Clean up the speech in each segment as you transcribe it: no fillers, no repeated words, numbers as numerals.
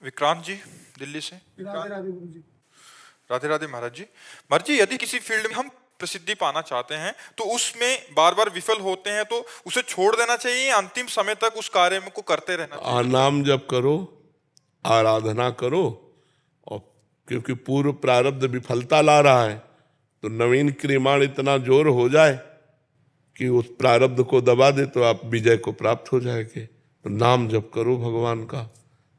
विक्रांत जी दिल्ली से। राधे राधे गुरु जी। राधे राधे महाराज जी। महाराज जी, यदि किसी फील्ड में हम प्रसिद्धि पाना चाहते हैं तो उसमें बार बार विफल होते हैं तो उसे छोड़ देना चाहिए या अंतिम समय तक उस कार्य को करते रहना चाहिए? नाम जप करो, आराधना करो, और क्योंकि पूर्व प्रारब्ध विफलता ला रहा है तो नवीन क्रियमाण इतना जोर हो जाए कि उस प्रारब्ध को दबा दे तो आप विजय को प्राप्त हो जाएंगे। तो नाम जप करो भगवान का,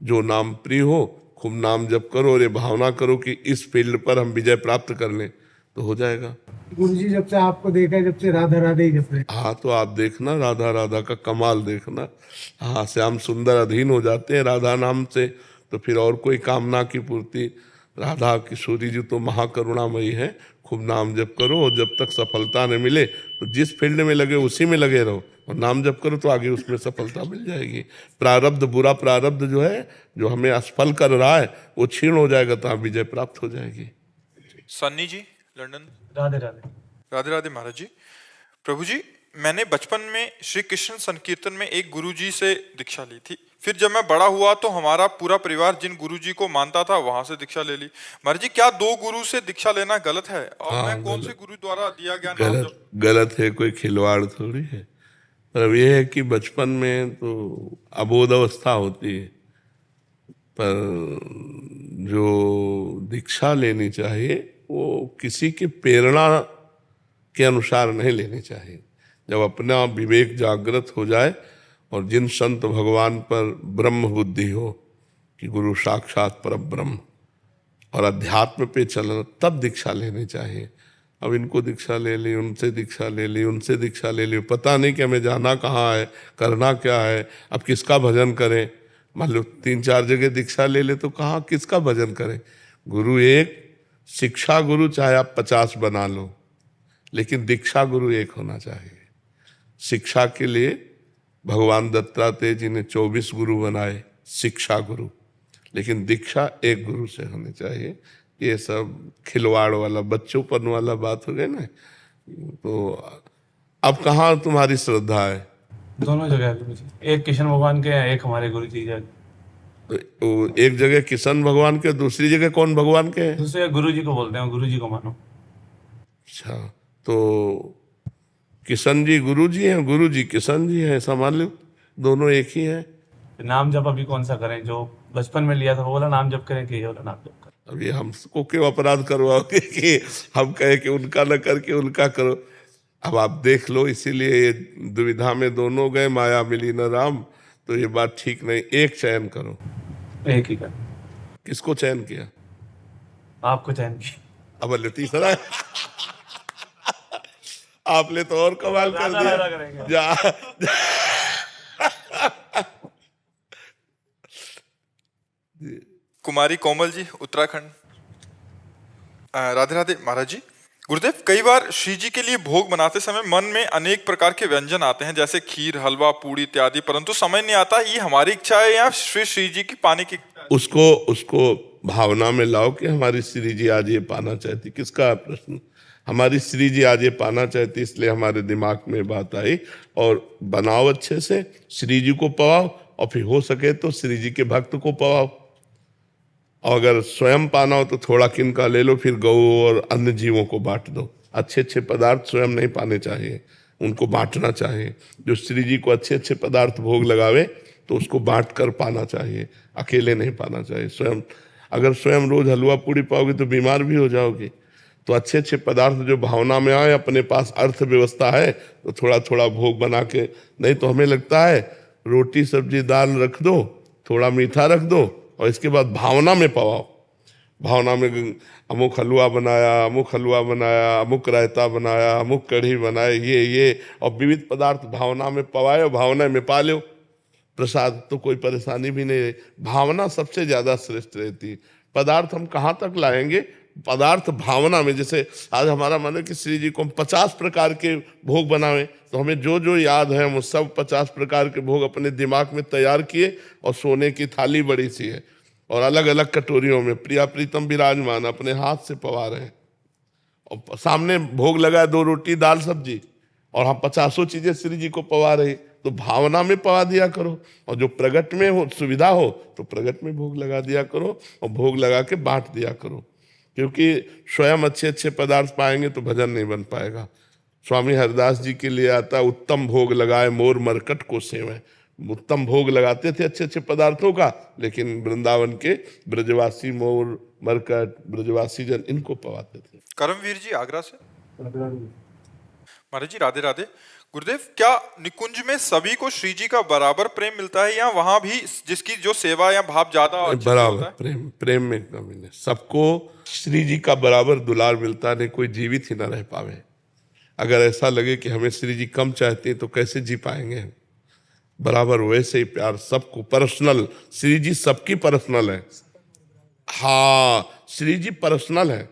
जो नाम प्रिय हो खूब नाम जप करो और ये भावना करो कि इस फील्ड पर हम विजय प्राप्त कर लें तो हो जाएगा। गुरु जी जब से आपको देखा है, जब से राधा राधे ही जप रहे। हाँ, तो आप देखना राधा राधा का कमाल देखना। हाँ, श्याम सुंदर अधीन हो जाते हैं राधा नाम से, तो फिर और कोई कामना की पूर्ति। राधा किशोरी जी तो महाकरुणामयी है। खूब नाम जप करो और जब तक सफलता न मिले तो जिस फील्ड में लगे उसी में लगे रहो, और नाम जप करो तो आगे उसमें सफलता मिल जाएगी। प्रारब्ध, बुरा प्रारब्ध जो है, जो हमें असफल कर रहा है, वो क्षीण हो जाएगा तो विजय प्राप्त हो जाएगी। सन्नी जी लंदन। राधे राधे। राधे राधे महाराज जी। प्रभु जी, मैंने बचपन में श्री कृष्ण संकीर्तन में एक गुरुजी से दीक्षा ली थी। फिर जब मैं बड़ा हुआ तो हमारा पूरा परिवार जिन गुरुजी को मानता था वहां से दीक्षा ले ली। महाराज जी, क्या दो गुरु से दीक्षा लेना गलत है? और हाँ, मैं कौन से गुरु द्वारा दिया गया नाम गलत गलत है, कोई खिलवाड़ थोड़ी है। पर अब यह है कि बचपन में तो अबोध अवस्था होती है, पर जो दीक्षा लेनी चाहिए वो किसी की प्रेरणा के अनुसार नहीं लेनी चाहिए। जब अपना विवेक जागृत हो जाए और जिन संत भगवान पर ब्रह्म बुद्धि हो कि गुरु साक्षात पर ब्रह्म और अध्यात्म पे चलना, तब दीक्षा लेनी चाहिए। अब इनको दीक्षा ले ली, उनसे दीक्षा ले ली, उनसे दीक्षा ले ली, पता नहीं कि हमें जाना कहाँ है, करना क्या है, अब किसका भजन करें। मान लो 3-4 जगह दीक्षा ले ले तो कहाँ किसका भजन करें। गुरु एक, शिक्षा गुरु चाहे आप 50 बना लो, लेकिन दीक्षा गुरु एक होना चाहिए। शिक्षा के लिए भगवान दत्तात्रेय जी ने 24 गुरु बनाए, शिक्षा गुरु, लेकिन दीक्षा एक गुरु से होनी चाहिए। ये सब खिलवाड़ वाला, बच्चोपन वाला बात हो गई ना। तो अब कहाँ तुम्हारी श्रद्धा है? दोनों जगह है गुरु जी, एक कृष्ण भगवान के हैं, एक हमारे गुरु जी है। तो एक जगह किशन भगवान के, दूसरी जगह कौन भगवान के हैं? दूसरे गुरु जी को बोलते हैं, गुरु जी को मानो। अच्छा, तो किशन जी गुरु जी हैं, गुरु जी किशन जी हैं, ऐसा मान लो दोनों एक ही हैं। नाम जप अभी कौन सा करें? जो बचपन में लिया था वो वाला नाम जप करें कि ये वाला नाम जप करें? अब ये हमको क्यों अपराध करवाओगे कि हम कहे कि उनका न करके उनका करो। अब आप देख लो, इसीलिए ये दुविधा में दोनों गए, माया मिली न राम। तो ये बात ठीक नहीं, एक चयन करो। एक ही कर। किसको चयन किया? आपको चयन की। अब तीसरा आपने तो और कमाल कर दिया। जा कुमारी कोमल जी उत्तराखंड। राधे राधे महाराज जी। गुरुदेव, कई बार श्री जी के लिए भोग बनाते समय मन में अनेक प्रकार के व्यंजन आते हैं, जैसे खीर, हलवा, पूड़ी इत्यादि, परंतु समझ नहीं आता ये हमारी इच्छा है या श्री जी की पाने की। उसको भावना में लाओ कि हमारी श्री जी आज ये पाना चाहती। किसका प्रश्न? हमारी श्री जी आज ये पाना चाहती, इसलिए हमारे दिमाग में बात आई। और बनाओ अच्छे से, श्री जी को पवाओ, और फिर हो सके तो श्री जी के भक्त को पवाओ। और अगर स्वयं पाना हो तो थोड़ा किनका ले लो, फिर गौ और अन्य जीवों को बांट दो। अच्छे अच्छे पदार्थ स्वयं नहीं पाने चाहिए, उनको बांटना चाहिए। जो श्री जी को अच्छे अच्छे पदार्थ भोग लगावे तो उसको बांट कर पाना चाहिए, अकेले नहीं पाना चाहिए। स्वयं अगर स्वयं रोज हलवा पूड़ी पाओगे तो बीमार भी हो जाओगे। तो अच्छे अच्छे पदार्थ जो भावना में आए, अपने पास अर्थव्यवस्था है तो थोड़ा थोड़ा भोग बना के, नहीं तो हमें लगता है रोटी सब्जी दाल रख दो, थोड़ा मीठा रख दो, और इसके बाद भावना में पवाओ। भावना में अमुक हलवा बनाया, अमुक हलवा बनाया, अमुक रायता बनाया, अमुक कढ़ी बनाए, ये और विविध पदार्थ भावना में पवाए और भावना में पा लो प्रसाद, तो कोई परेशानी भी नहीं है। भावना सबसे ज्यादा श्रेष्ठ रहती। पदार्थ हम कहाँ तक लाएंगे? पदार्थ भावना में। जैसे आज हमारा मन है कि श्री जी को हम 50 प्रकार के भोग बनावें, तो हमें जो जो याद है हम सब 50 प्रकार के भोग अपने दिमाग में तैयार किए, और सोने की थाली बड़ी सी है और अलग अलग कटोरियों में प्रिया प्रीतम विराजमान अपने हाथ से पवा रहे हैं, और सामने भोग लगा 2 रोटी दाल सब्जी, और हम 50 चीजें श्री जी को पवा रहे। तो भावना में पवा दिया करो, और जो प्रगट में हो सुविधा हो तो प्रगट में भोग लगा दिया करो, और भोग लगा के बांट दिया करो। क्योंकि स्वयं अच्छे अच्छे पदार्थ पाएंगे तो भजन नहीं बन पाएगा। स्वामी हरदास जी के लिए आता, उत्तम भोग लगाए मोर मरकट को सेवें। उत्तम भोग लगाते थे अच्छे अच्छे पदार्थों का, लेकिन वृंदावन के ब्रजवासी मोर मरकट ब्रजवासी जन इनको पवाते थे। करमवीर जी आगरा से। महाराज जी राधे राधे। गुरुदेव, क्या निकुंज में सभी को श्री जी का बराबर प्रेम मिलता है, या वहां भी जिसकी जो सेवा या भाव ज्यादा अच्छे से बराबर होता है? प्रेम में कमी नहीं, सबको श्री जी का बराबर दुलार मिलता, नहीं कोई जीवित ही ना रह पावे। अगर ऐसा लगे कि हमें श्री जी कम चाहते हैं तो कैसे जी पाएंगे? बराबर वैसे ही प्यार सबको, पर्सनल। श्री जी सबकी पर्सनल है। हाँ, श्री जी पर्सनल है,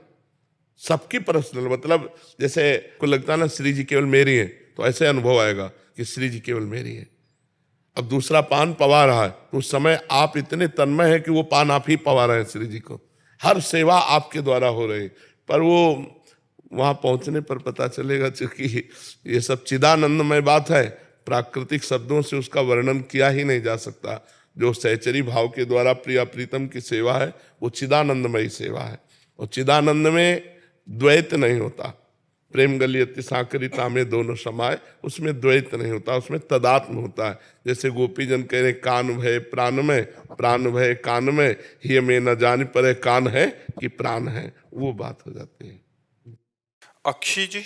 सबकी पर्सनल। मतलब जैसे को लगता है ना श्री जी केवल मेरी है, तो ऐसे अनुभव आएगा कि श्री जी केवल मेरी है। अब दूसरा पान पवा रहा है तो उस समय आप इतने तन्मय है कि वो पान आप ही पवा रहे हैं श्री जी को, हर सेवा आपके द्वारा हो रही। पर वो वहां पहुंचने पर पता चलेगा, क्योंकि ये सब चिदानंदमय बात है, प्राकृतिक शब्दों से उसका वर्णन किया ही नहीं जा सकता। जो सहचरी भाव के द्वारा प्रिया प्रीतम की सेवा है वो चिदानंदमयी सेवा है, और चिदानंद में द्वैत नहीं होता। प्रेम गलियति साकरिता में दोनों समाये, उसमें द्वैत नहीं होता, उसमें तदात्म होता है। जैसे गोपीजन कह रहे कान भय प्राण में, प्राण भय कान में, ही में न जान पर कान है कि प्राण है, वो बात हो जाती है। अक्षी जी।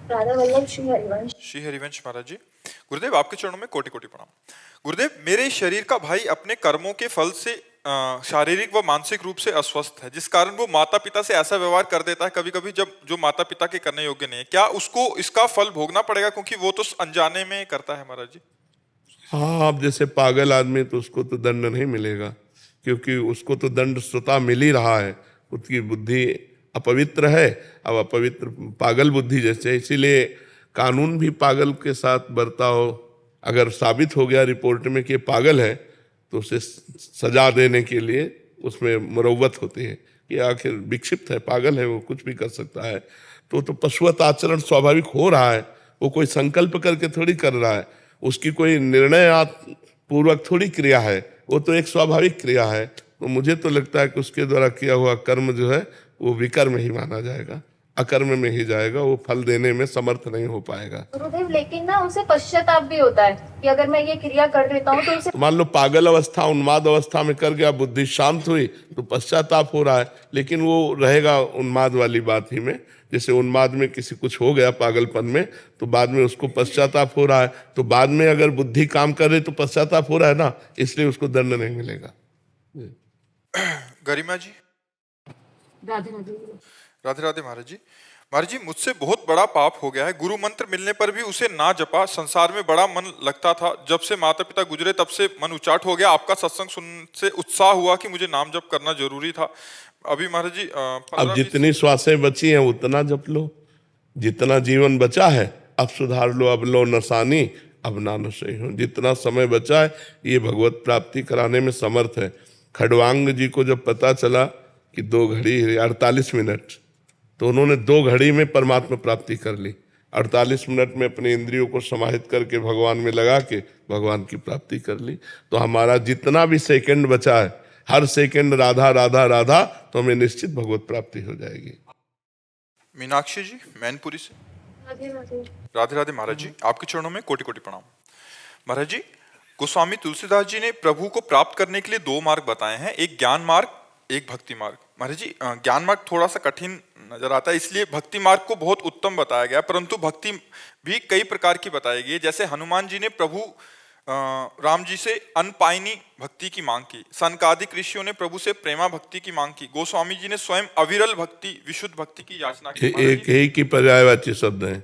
राधा वल्लभ श्री हरिवंश। श्री हरिवंश महाराज जी। गुरुदेव, आपके चरणों में कोटि कोटि प्रणाम। गुरुदेव, मेरे शरीर का भाई अपने कर्मों के फल से शारीरिक व मानसिक रूप से अस्वस्थ है, जिस कारण वो माता पिता से ऐसा व्यवहार कर देता है कभी कभी जब जो माता पिता के करने योग्य नहीं है। क्या उसको इसका फल भोगना पड़ेगा, क्योंकि वो तो अनजाने में करता है महाराज जी? हाँ, अब जैसे पागल आदमी तो उसको तो दंड नहीं मिलेगा, क्योंकि उसको तो दंड स्वतः मिल ही रहा है। उसकी बुद्धि अपवित्र है, अब अपवित्र पागल बुद्धि जैसे, इसीलिए कानून भी पागल के साथ बर्ताव। अगर साबित हो गया रिपोर्ट में कि पागल है तो उसे सजा देने के लिए उसमें मुरव्वत होती है कि आखिर विक्षिप्त है, पागल है, वो कुछ भी कर सकता है। तो पशुवत आचरण स्वाभाविक हो रहा है, वो कोई संकल्प करके थोड़ी कर रहा है, उसकी कोई निर्णय पूर्वक थोड़ी क्रिया है, वो तो एक स्वाभाविक क्रिया है। तो मुझे तो लगता है कि उसके द्वारा किया हुआ कर्म जो है वो विकर्म ही माना जाएगा, अकर्म में ही जाएगा, वो फल देने में समर्थ नहीं हो पाएगा। गुरुदेव, लेकिन ना उसे पश्चाताप भी होता है कि अगर मैं ये क्रिया कर देता हूँ तो उसे तो मान लो पागल अवस्था उन्माद अवस्था में कर गया, बुद्धि शांत हुई तो पश्चाताप हो रहा है, लेकिन वो रहेगा उन्माद वाली बात ही में। जैसे उन्माद में किसी कुछ हो गया पागलपन में, तो बाद में उसको पश्चाताप हो रहा है, तो बाद में अगर बुद्धि काम कर रही तो पश्चाताप हो रहा है ना, इसलिए उसको दंड नहीं मिलेगा। गरिमा जी। राधे राधे। राधे राधे महाराज जी। महाराज जी, मुझसे बहुत बड़ा पाप हो गया है। गुरु मंत्र मिलने पर भी उसे ना जपा। संसार में बड़ा मन लगता था, जब से माता पिता गुजरे तब से मन उचाट हो गया। आपका सत्संग सुनने से उत्साह हुआ कि मुझे नाम जप करना जरूरी था। अभी महाराज जी अब जितनी श्वासें बची हैं उतना जप लो, जितना जीवन बचा है अब सुधार लो। अब लो नसानी अब ना नशे हो। जितना समय बचा है ये भगवत प्राप्ति कराने में समर्थ है। खड़वांग जी को जब पता चला कि 2 घड़ी 48 मिनट, तो उन्होंने 2 घड़ी में परमात्मा प्राप्ति कर ली। 48 मिनट में अपने इंद्रियों को समाहित करके भगवान में लगा के भगवान की प्राप्ति कर ली। तो हमारा जितना भी सेकंड बचा है, हर सेकंड राधा राधा राधा, तो हमें निश्चित भगवत प्राप्ति हो जाएगी। मीनाक्षी जी मैनपुरी से। राधे राधे। राधे राधे महाराज जी, आपके चरणों में कोटि कोटि प्रणाम। महाराज जी, गोस्वामी तुलसीदास जी ने प्रभु को प्राप्त करने के लिए 2 मार्ग बताए हैं, एक ज्ञान मार्ग, एक भक्ति मार्ग। महाराज जी, ज्ञान मार्ग थोड़ा सा कठिन नजर आता है, इसलिए भक्ति मार्ग को बहुत उत्तम बताया गया, परंतु भक्ति भी कई प्रकार की बताई गई है। जैसे हनुमान जी ने प्रभु राम जी से अनपायनी भक्ति की मांग की, सनकादिक ऋषियों ने प्रभु से प्रेमा भक्ति की मांग की, गोस्वामी जी ने स्वयं अविरल भक्ति विशुद्ध भक्ति की याचना की। एक ही की पर्यायवाची शब्द है,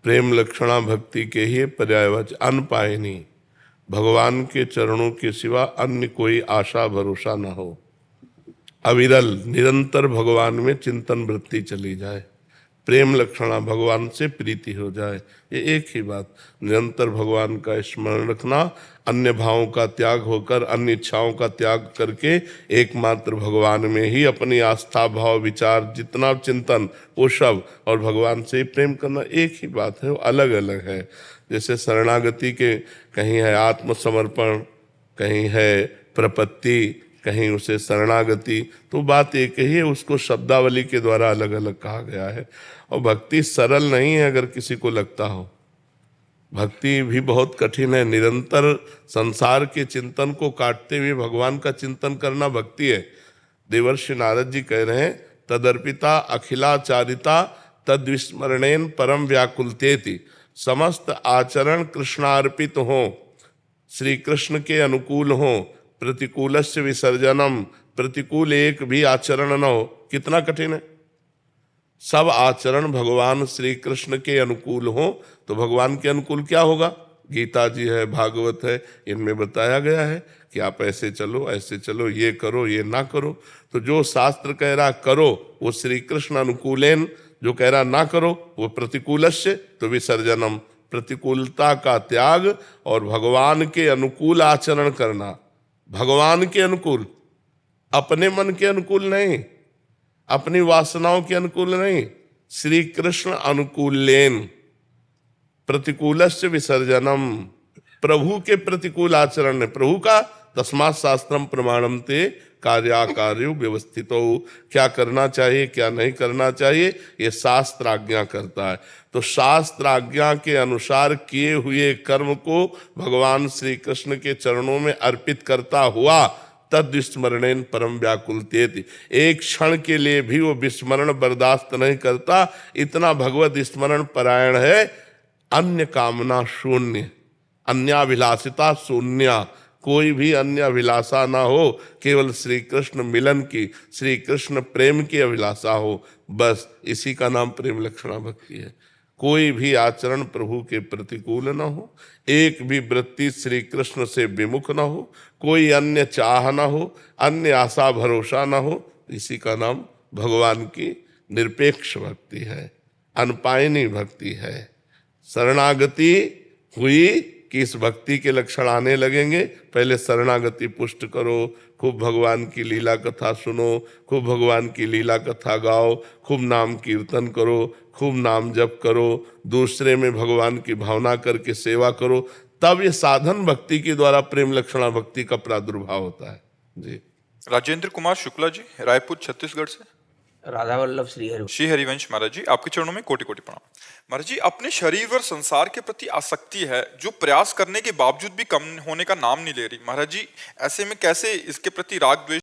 प्रेम लक्षणा भक्ति के ही पर्यायवाची। अनपायनी, भगवान के चरणों के सिवा अन्य कोई आशा भरोसा न हो। अविरल, निरंतर भगवान में चिंतन वृत्ति चली जाए, प्रेम लक्षणा भगवान से प्रीति हो जाए। ये एक ही बात, निरंतर भगवान का स्मरण रखना, अन्य भावों का त्याग होकर, अन्य इच्छाओं का त्याग करके एकमात्र भगवान में ही अपनी आस्था भाव विचार जितना चिंतन वो सब, और भगवान से ही प्रेम करना, एक ही बात है, वो अलग अलग है। जैसे शरणागति के कहीं है आत्मसमर्पण, कहीं है प्रपत्ति, कहीं उसे शरणागति, तो बात एक ही है, उसको शब्दावली के द्वारा अलग अलग कहा गया है। और भक्ति सरल नहीं है अगर किसी को लगता हो, भक्ति भी बहुत कठिन है। निरंतर संसार के चिंतन को काटते हुए भगवान का चिंतन करना भक्ति है। देवर्षि नारद जी कह रहे हैं, तदर्पिता अखिलाचारिता तद्विस्मरणेन परम व्याकुलतेति, समस्त आचरण कृष्णार्पित हो, श्री कृष्ण के अनुकूल हो, प्रतिकूलस्य विसर्जनम, प्रतिकूल एक भी आचरण न हो। कितना कठिन है, सब आचरण भगवान श्री कृष्ण के अनुकूल हो। तो भगवान के अनुकूल क्या होगा? गीता जी है, भागवत है, इनमें बताया गया है कि आप ऐसे चलो, ऐसे चलो, ये करो, ये ना करो। तो जो शास्त्र कह रहा करो वो श्री कृष्ण अनुकूलेन, जो कह रहा ना करो वो प्रतिकूलस्य, तो विसर्जनम, प्रतिकूलता का त्याग और भगवान के अनुकूल आचरण करना। भगवान के अनुकूल, अपने मन के अनुकूल नहीं, अपनी वासनाओं के अनुकूल नहीं, श्री कृष्ण अनुकूलेन, प्रतिकूलस्य विसर्जनम, प्रभु के प्रतिकूल आचरण है। प्रभु का तस्मात् शास्त्रम प्रमाणम ते कार्याकार्यो व्यवस्थितो, क्या करना चाहिए क्या नहीं करना चाहिए ये शास्त्र आज्ञा करता है। तो शास्त्र आज्ञा के अनुसार किए हुए कर्म को भगवान श्री कृष्ण के चरणों में अर्पित करता हुआ तद विस्मरणेन परम व्याकुलतेति, एक क्षण के लिए भी वो विस्मरण बर्दाश्त नहीं करता, इतना भगवत स्मरण परायण है। अन्य कामना शून्य, अन्याभिलाषिता शून्य, कोई भी अन्य अभिलाषा ना हो, केवल श्री कृष्ण मिलन की, श्री कृष्ण प्रेम की अभिलाषा हो, बस इसी का नाम प्रेम लक्षणा भक्ति है। कोई भी आचरण प्रभु के प्रतिकूल न हो, एक भी वृत्ति श्री कृष्ण से विमुख न हो, कोई अन्य चाह न हो, अन्य आशा भरोसा न हो, इसी का नाम भगवान की निरपेक्ष भक्ति है, अनपायनी भक्ति है। शरणागति हुई कि इस भक्ति के लक्षण आने लगेंगे। पहले शरणागति पुष्ट करो, खूब भगवान की लीला कथा सुनो, खूब भगवान की लीला कथा गाओ, खूब नाम कीर्तन करो, खूब नाम जप करो, दूसरे में भगवान की भावना करके सेवा करो, तब ये साधन भक्ति के द्वारा प्रेम लक्षणा भक्ति का प्रादुर्भाव होता है। जी। राजेंद्र कुमार शुक्ला जी, रायपुर छत्तीसगढ़ से। राधा वल्लभ श्री हरिवंश महाराज जी, आपके चरणों में कोटि कोटि प्रणाम। महाराज जी, अपने शरीर और संसार के प्रति आसक्ति है जो प्रयास करने के बावजूद भी कम होने का नाम नहीं ले रही। महाराज जी, ऐसे में कैसे इसके प्रति राग द्वेष